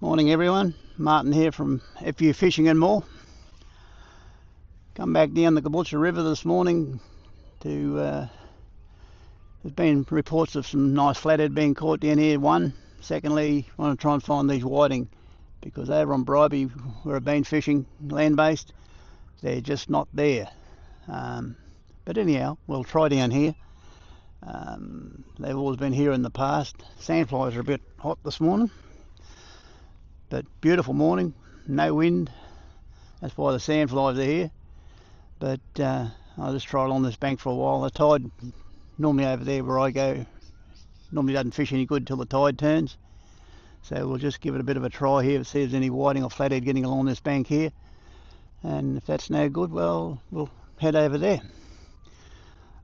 Morning everyone, Martin here from FU Fishing and More. Come back down the Caboolture River this morning to, there's been reports of some nice flathead being caught down here. One, secondly, I want to try and find these whiting, because over on Bribey where I've been fishing land based, they're just not there. But anyhow, we'll try down here. They've always been here in the past. Sandflies are a bit hot this morning, but beautiful morning, no wind. That's why the sandflies are here. But I'll just try along this bank for a while. The tide, normally over there where I go, normally doesn't fish any good till the tide turns. So we'll just give it a bit of a try here, see if there's any whiting or flathead getting along this bank here. And if that's no good, well, we'll head over there.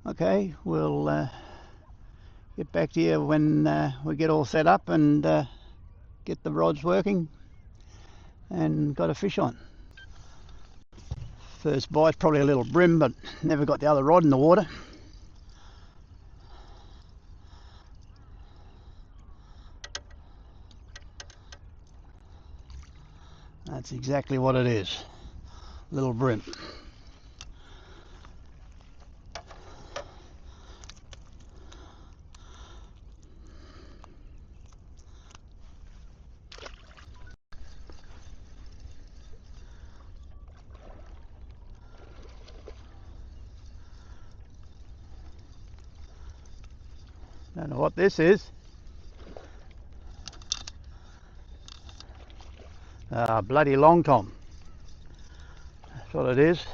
Okay, we'll get back to you when we get all set up and get the rods working and got a fish on. First bite's probably a little brim, but never got the other rod in the water. That's exactly what it is, little brim. Don't know what this is. Bloody long tom. That's what it is.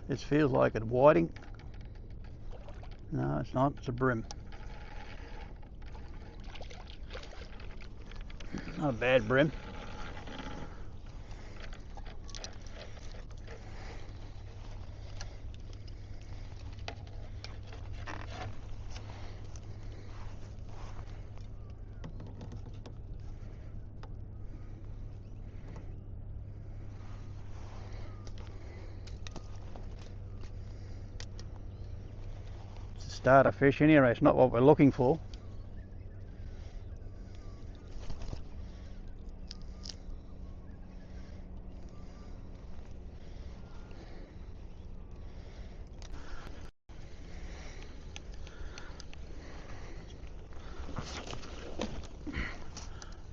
This feels like a whiting. No, it's not, it's a brim. Not a bad brim. starter fish anyway. It's not what we're looking for.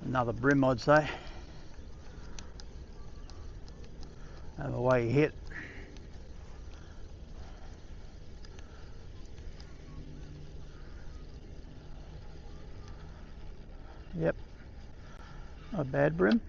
Another brim, I'd say. And the way he hit. Yep, not a bad brim.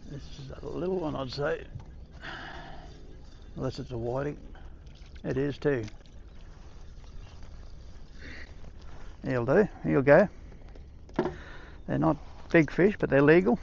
This is a little one, I'd say, unless it's a whiting. It is too. He'll do, he'll go. They're not big fish, but they're legal.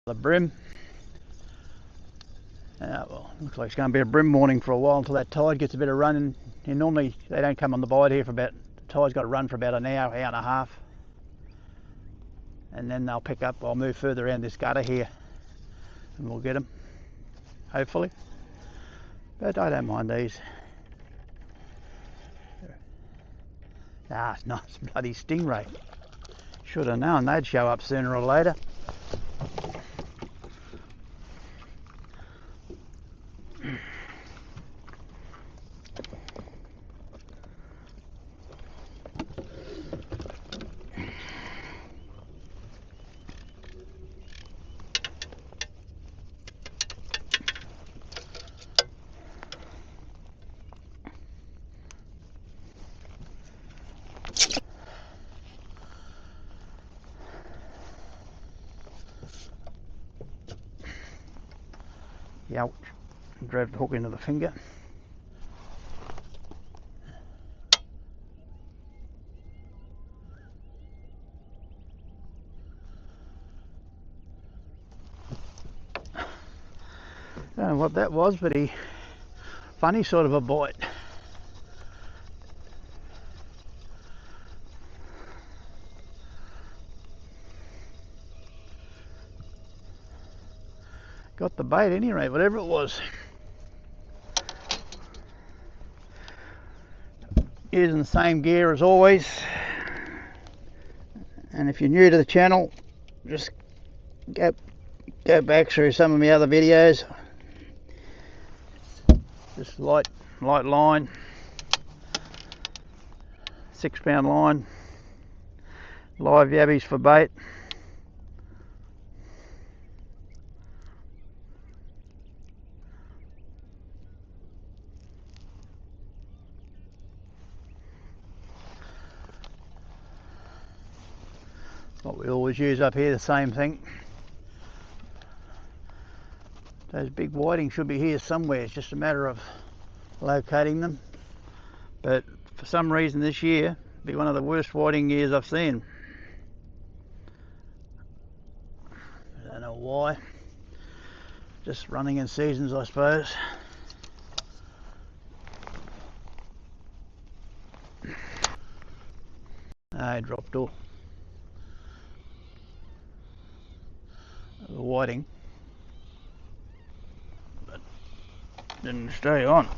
The brim. Well, looks like it's going to be a brim morning for a while until that tide gets a bit of running. And normally they don't come on the bite here for about, the tide's got to run for about an hour, hour and a half. And then they'll pick up. I'll move further around this gutter here and we'll get them, hopefully. But I don't mind these. Ah, it's nice bloody stingray. Should have known they'd show up sooner or later. Youch, drove the hook into the finger. I don't know what that was, but funny sort of a bite. Got the bait anyway, whatever it was. Using the same gear as always. And if you're new to the channel, just go back through some of my other videos. Just light line, 6-pound line, live yabbies for bait. What we always use up here, the same thing. Those big whitings should be here somewhere. It's just a matter of locating them. But for some reason this year, be one of the worst whiting years I've seen. I don't know why. Just running in seasons, I suppose. I dropped off the whiting, but didn't stay on.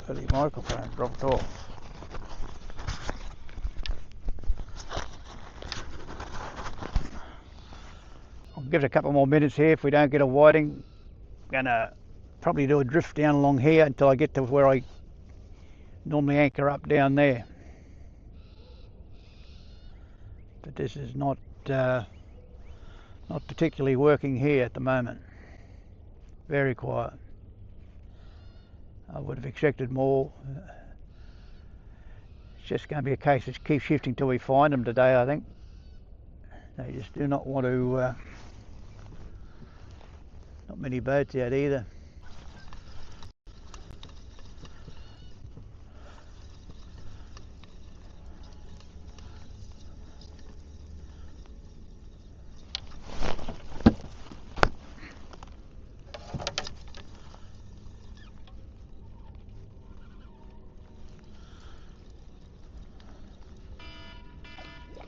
The microphone dropped off. I'll give it a couple more minutes here. If we don't get a whiting, I'm gonna probably do a drift down along here until I get to where I normally anchor up down there. But this is not particularly working here at the moment. Very quiet. I would have expected more. It's just going to be a case of keep shifting till we find them today, I think. They just do not want to. Not many boats out either.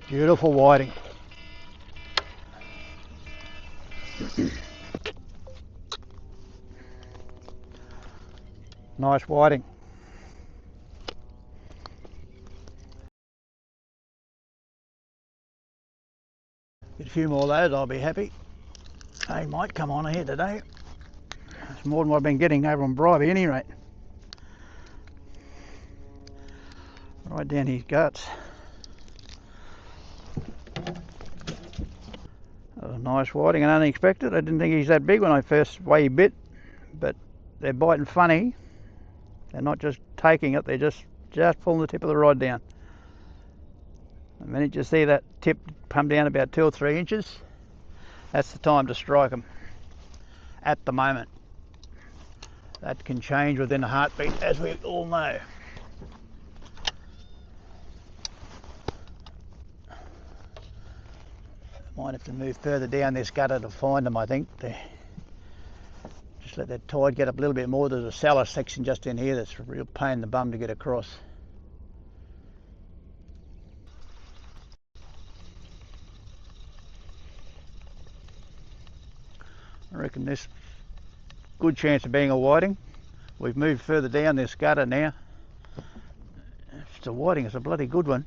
Beautiful whiting. Nice whiting. Get a few more of those, I'll be happy. They might come on here today. It's more than what I've been getting over on Bribey, at any rate. Right down his guts. That was a nice whiting and unexpected. I didn't think he's that big when I first way he bit, but they're biting funny. They're not just taking it, they're just pulling the tip of the rod down. The minute you see that tip come down about 2 or 3 inches, that's the time to strike them. At the moment. That can change within a heartbeat, as we all know. Might have to move further down this gutter to find them, I think. Just let that tide get up a little bit more. There's a cellar section just in here that's a real pain in the bum to get across. I reckon this good chance of being a whiting. We've moved further down this gutter now. If it's a whiting, it's a bloody good one.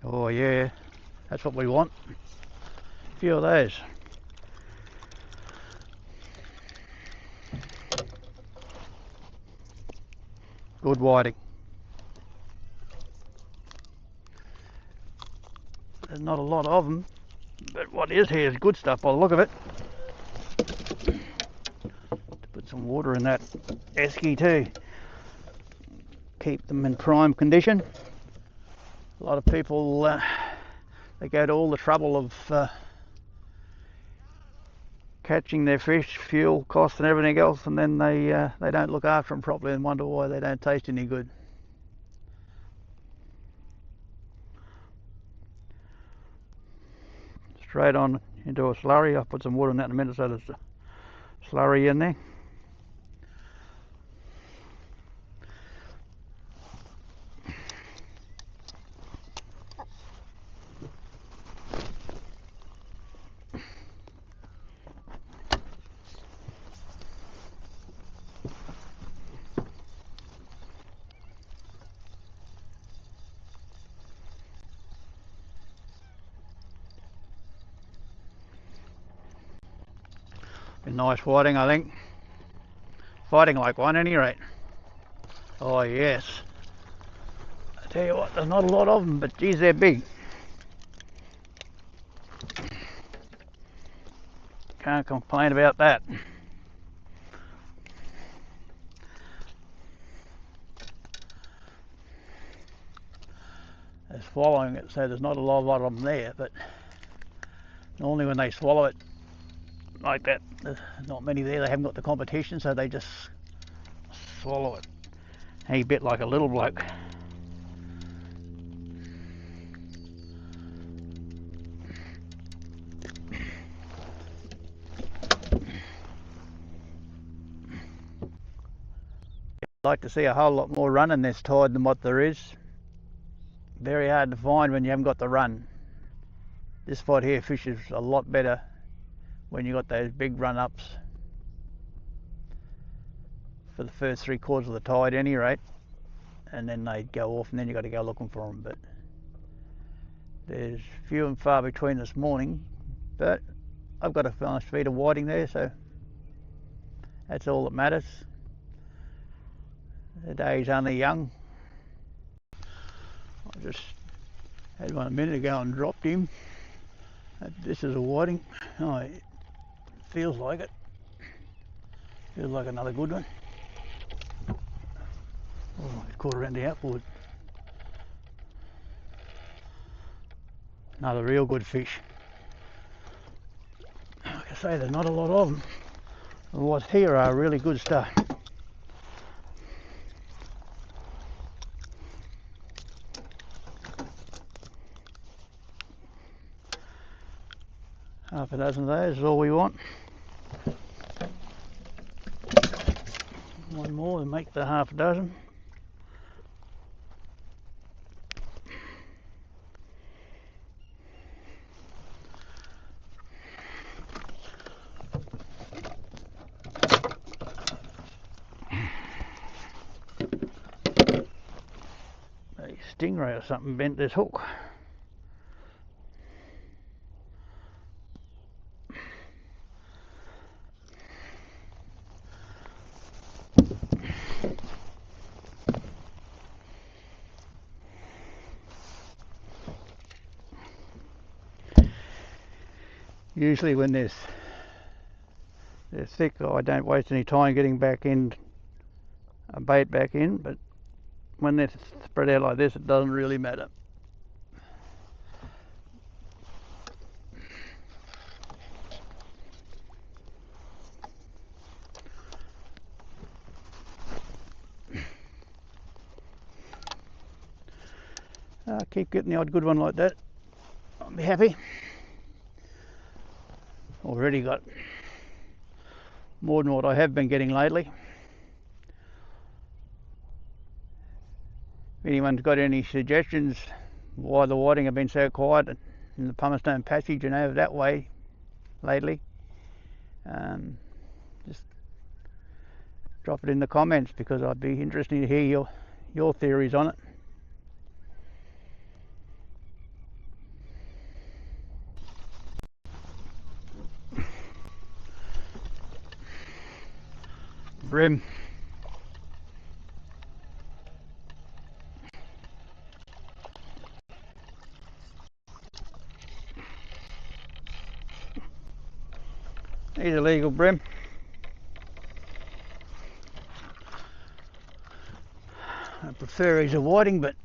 Oh yeah, that's what we want. A few of those. Good whiting. There's not a lot of them, but what is here is good stuff by the look of it. To put some water in that esky too. Keep them in prime condition. A lot of people, they go to all the trouble of catching their fish, fuel costs and everything else, and then they don't look after them properly and wonder why they don't taste any good. Straight on into a slurry. I'll put some water in that in a minute so there's a slurry in there. A nice whiting, I think. Fighting like one, at any rate. Oh yes. I tell you what, there's not a lot of them, but geez, they're big. Can't complain about that. They're swallowing it, so there's not a lot of them there, but normally when they swallow it like that, there's not many there. They haven't got the competition, so they just swallow it. He bit like a little bloke. I'd like to see a whole lot more run in this tide than what there is. Very hard to find when you haven't got the run. This spot here fishes a lot better when you got those big run-ups for the first 3/4 of the tide, at any rate, and then they go off, and then you got to go looking for them. But there's few and far between this morning. But I've got a nice feed of whiting there, so that's all that matters. The day's only young. I just had one a minute ago and dropped him. This is a whiting. Oh, it feels like it. Feels like another good one. Oh, it's caught around the outboard. Another real good fish. Like I say, there's not a lot of them. What's here are really good stuff. Half a dozen of those is all we want. One more and make the half a dozen. A stingray or something bent this hook. Usually when they're thick, I don't waste any time getting back in, a bait back in, but when they're spread out like this, it doesn't really matter. Keep getting the odd good one like that. I'll be happy. Already got more than what I have been getting lately. If anyone's got any suggestions why the whiting have been so quiet in the Pumice Passage and over that way lately, just drop it in the comments, because I'd be interested to hear your theories on it. Brim. He's a legal brim. I prefer he's a whiting, but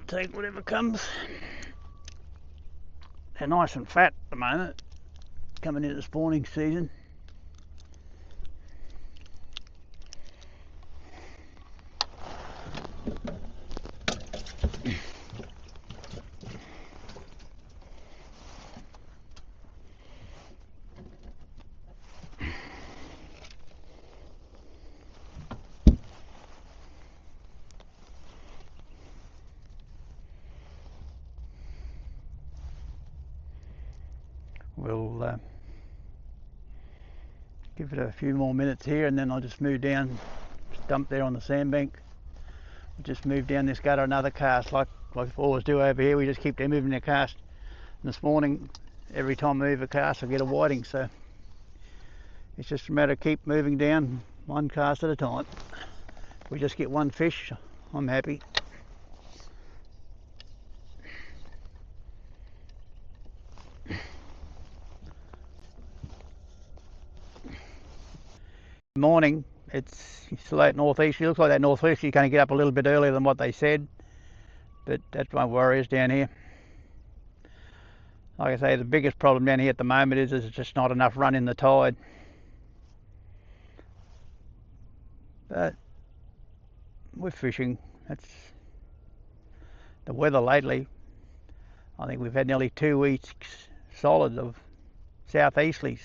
take whatever comes. They're nice and fat at the moment, coming into spawning season. We'll give it a few more minutes here, and then I'll just move down, dump there on the sandbank. Just move down this gutter another cast, like I always do over here. We just keep moving the cast. And this morning, every time I move a cast, I get a whiting, so it's just a matter of keep moving down one cast at a time. If we just get one fish, I'm happy. Morning, it's late northeast. It looks like that northeast is going to get up a little bit earlier than what they said, but that won't worry us down here. Like I say, the biggest problem down here at the moment is there's just not enough run in the tide. But we're fishing. That's the weather lately. I think we've had nearly 2 weeks solid of southeasterlies,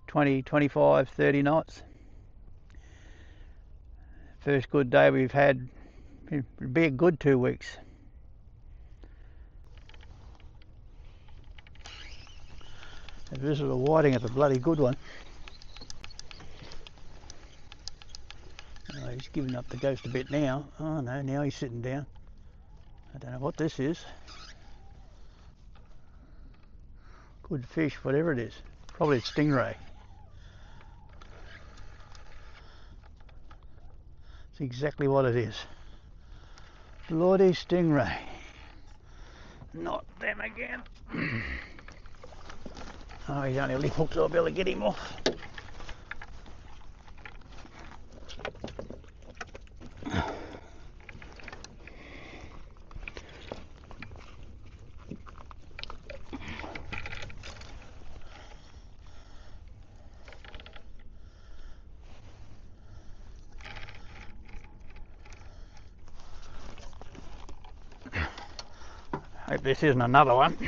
20, 25, 30 knots. First good day we've had. It'd be a good 2 weeks. If this is a whiting, it's a bloody good one. Oh, he's giving up the ghost a bit now. Oh no, now he's sitting down. I don't know what this is. Good fish, whatever it is. Probably a stingray. It's exactly what it is. Bloody stingray. Not them again. Oh, he's only lip hooked, so I'll be able to get him off. Hope this isn't another one.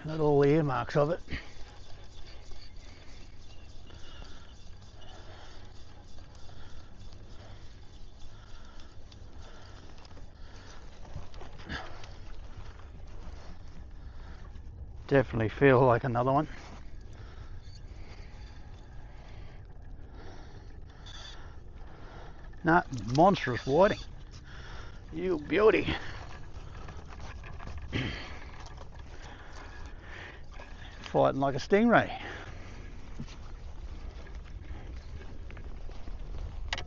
Got all the earmarks of it. Definitely feel like another one. Nah, monstrous whiting. You beauty. Fighting like a stingray.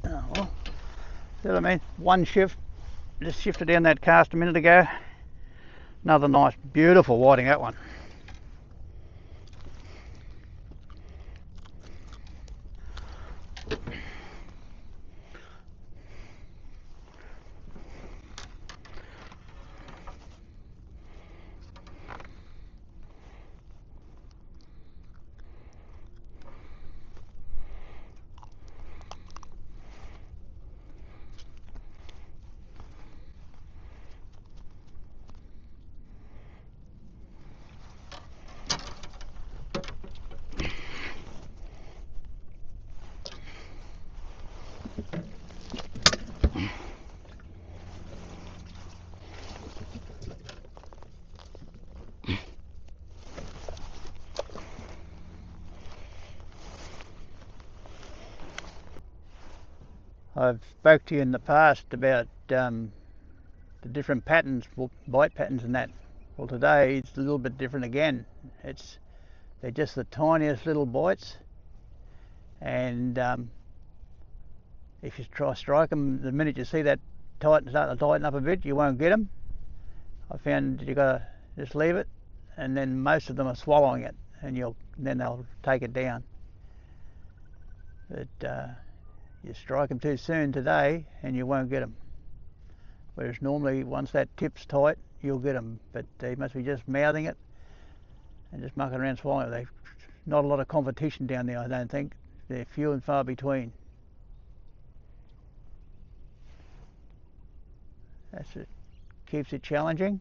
Oh well. See what I mean? One shift. Just shifted down that cast a minute ago. Another nice, beautiful whiting, that one. I've spoke to you in the past about the different patterns, bite patterns and that. Well, today it's a little bit different again. They're just the tiniest little bites, and if you try strike them, the minute you see that start to tighten up a bit, you won't get them. I found you got to just leave it, and then most of them are swallowing it, and then they'll take it down. But you strike them too soon today and you won't get them. Whereas normally once that tip's tight, you'll get them. But they must be just mouthing it and just mucking around swallowing it. There's not a lot of competition down there, I don't think. They're few and far between. That's it. Keeps it challenging.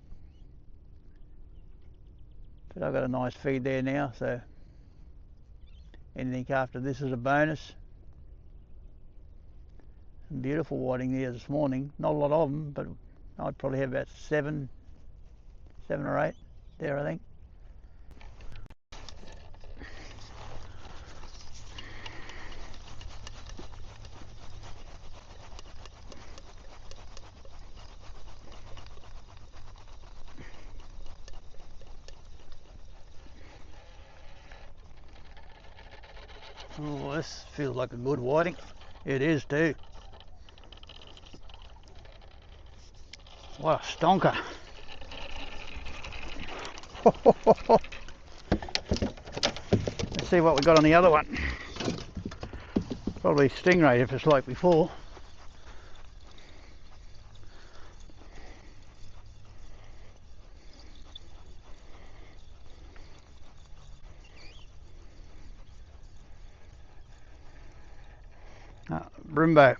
But I've got a nice feed there now, so anything after this is a bonus. Some beautiful whiting there this morning. Not a lot of them, but I'd probably have about seven or eight there, I think. Oh, this feels like a good whiting. It is too. What a stonker. Let's see what we got on the other one. Probably stingray if it's like before. Brimbo.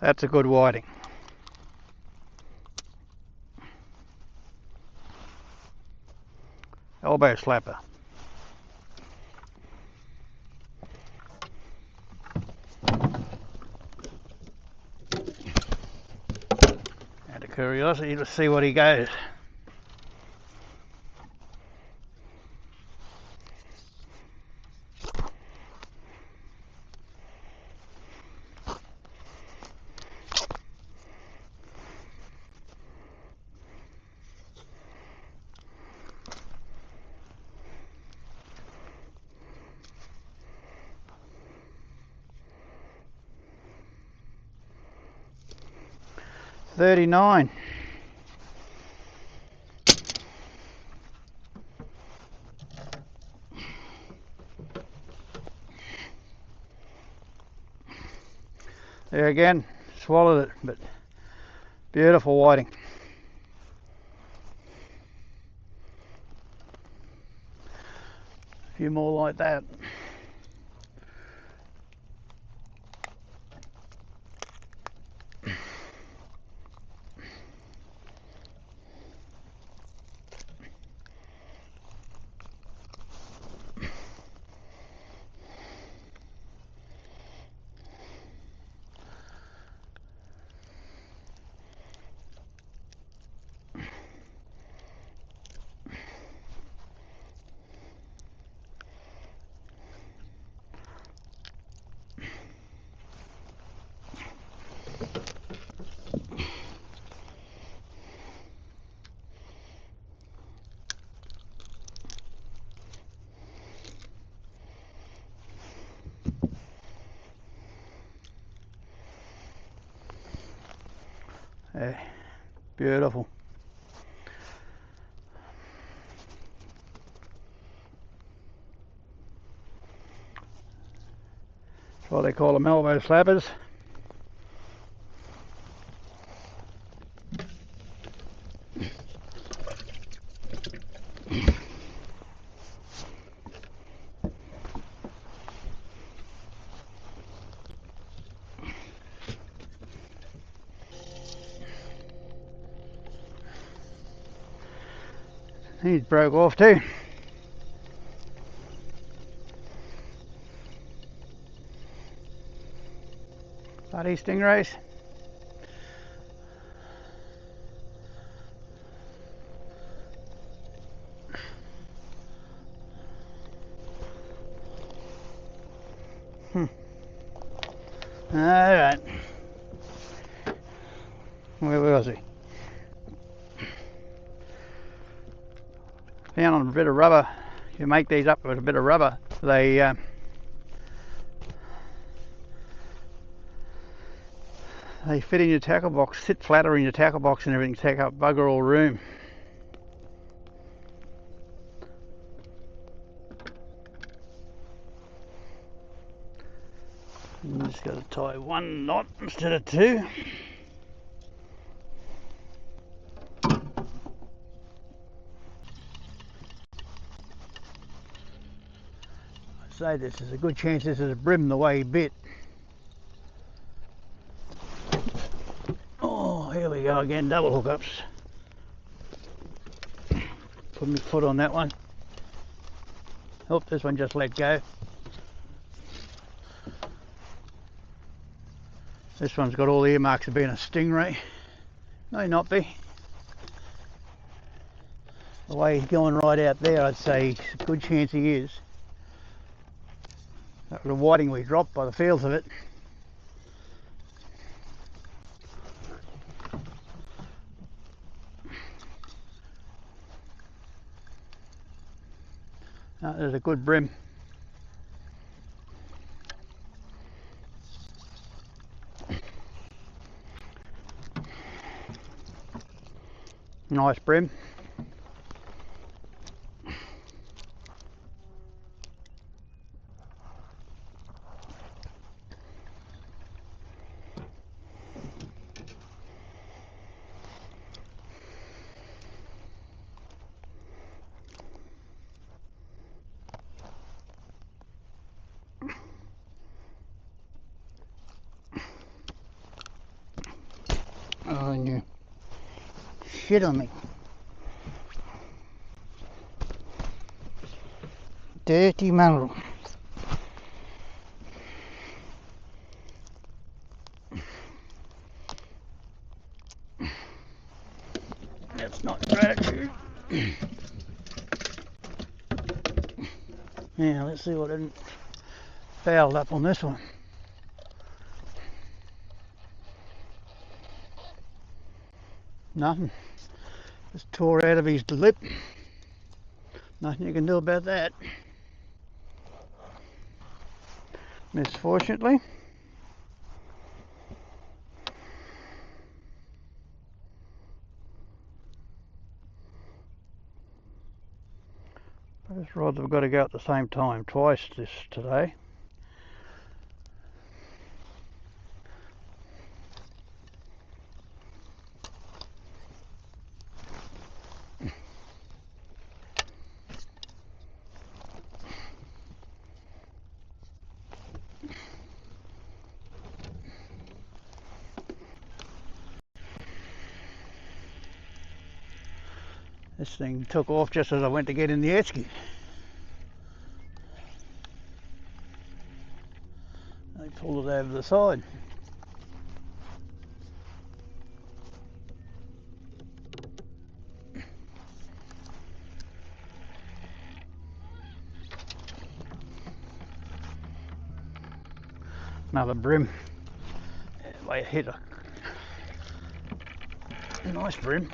That's a good whiting. Elbow slapper. Out of curiosity to see what he goes. $39. There again, swallowed it, but beautiful whiting. A few more like that. Yeah, beautiful. That's why they call them elbow slappers. He's broke off too. Bloody stingrays. Alright. Where was he? Found on a bit of rubber. You make these up with a bit of rubber. They fit in your tackle box, sit flatter in your tackle box and everything, take up bugger all room. I'm just going to tie one knot instead of two. I'd say this is a good chance this is a brim the way he bit. Oh, here we go again, double hookups. Put my foot on that one. Oh, this one just let go. This one's got all the earmarks of being a stingray. May not be. The way he's going right out there, I'd say it's a good chance he is. That was a whiting we dropped by the feels of it. There's a good brim. Nice brim. shit on me. Dirty mongrel. That's not gratitude. Now let's see what I fouled up on this one. Nothing. Just tore out of his lip. Nothing you can do about that. Misfortunately. Those rods have got to go at the same time twice today. This thing took off just as I went to get in the esky. I pulled it over the side. Another brim. I hit a nice brim.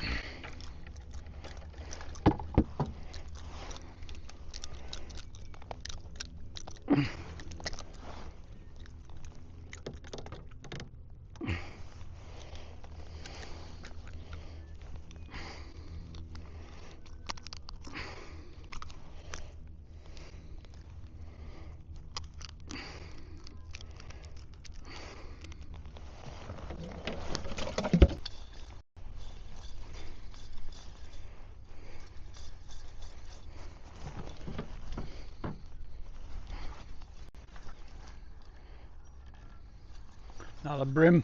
Another brim.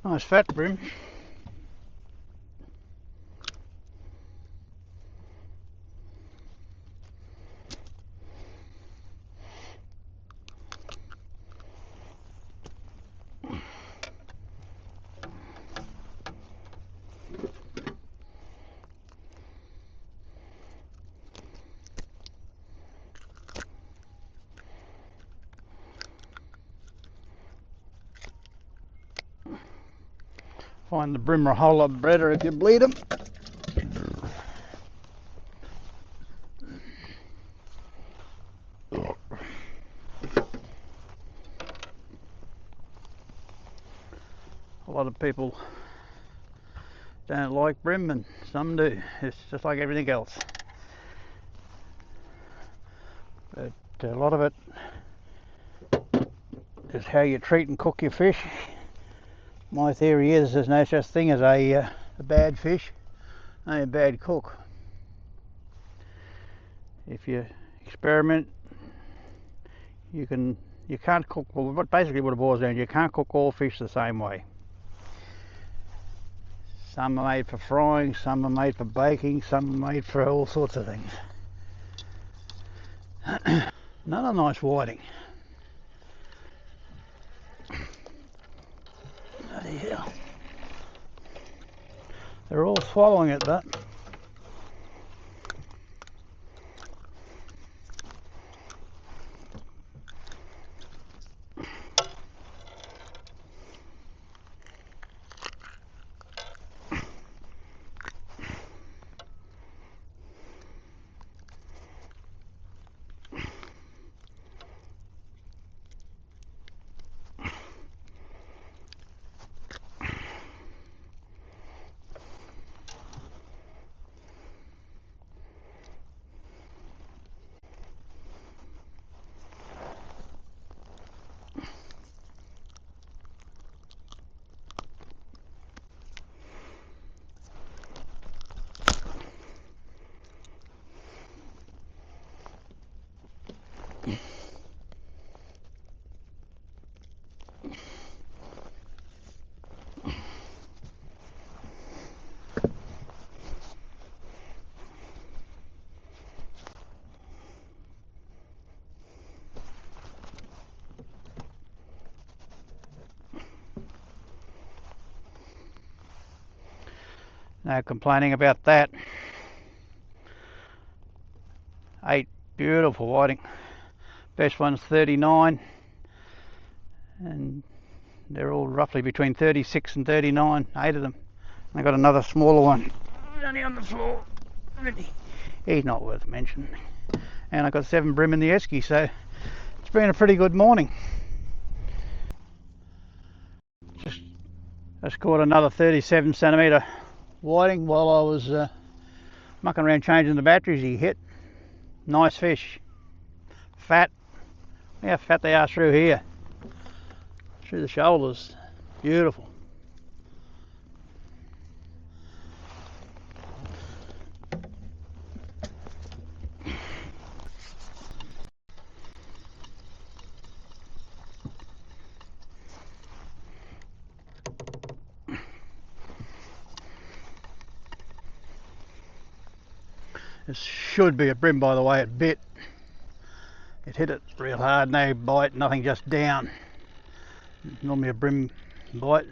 Nice fat brim. Find the brim a whole lot better if you bleed them. A lot of people don't like brim and some do. It's just like everything else. But a lot of it is how you treat and cook your fish. My theory is there's no such thing as a bad fish, only a bad cook. If you experiment, you can't cook, well, basically what it boils down to, you can't cook all fish the same way. Some are made for frying, some are made for baking, some are made for all sorts of things. Another nice whiting. Bloody hell. They're all swallowing it, but No complaining about that. 8 beautiful whiting. Best one's 39, and they're all roughly between 36 and 39, 8 of them. I got another smaller one only on the floor. He's not worth mentioning. And I got 7 brim in the esky, so it's been a pretty good morning. Just caught another 37 centimetre whiting while I was mucking around changing the batteries. He hit. Nice fish. Fat. Look how fat they are through here. Through the shoulders. Beautiful. This should be a brim, by the way it bit. It hit it real hard, no bite, nothing, just down. Normally a brim bite,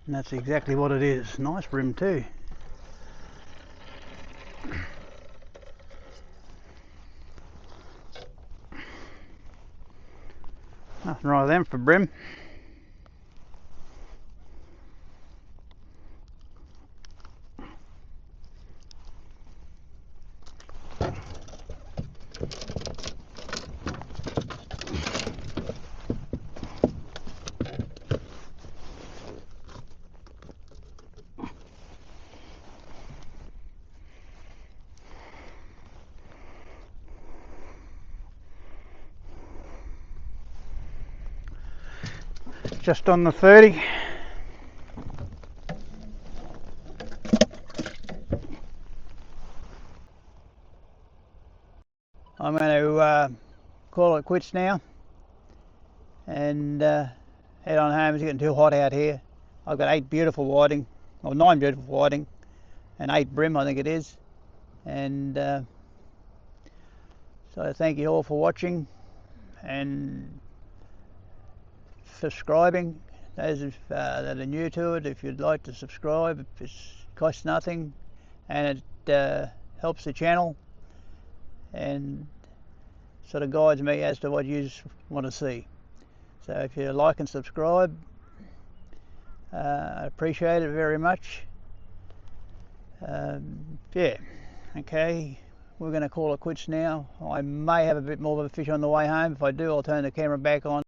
and that's exactly what it is. Nice brim too. Nothing wrong with them for brim. Just on the 30. I'm going to call it quits now and head on home. It's getting too hot out here. I've got 8 beautiful whiting, or 9 beautiful whiting, and 8 brim I think it is. And so thank you all for watching and subscribing. Those that are new to it, if you'd like to subscribe, it costs nothing and it helps the channel and sort of guides me as to what you want to see. So if you like and subscribe, I appreciate it very much. Yeah, okay, we're going to call it quits now. I may have a bit more of a fish on the way home. If I do, I'll turn the camera back on.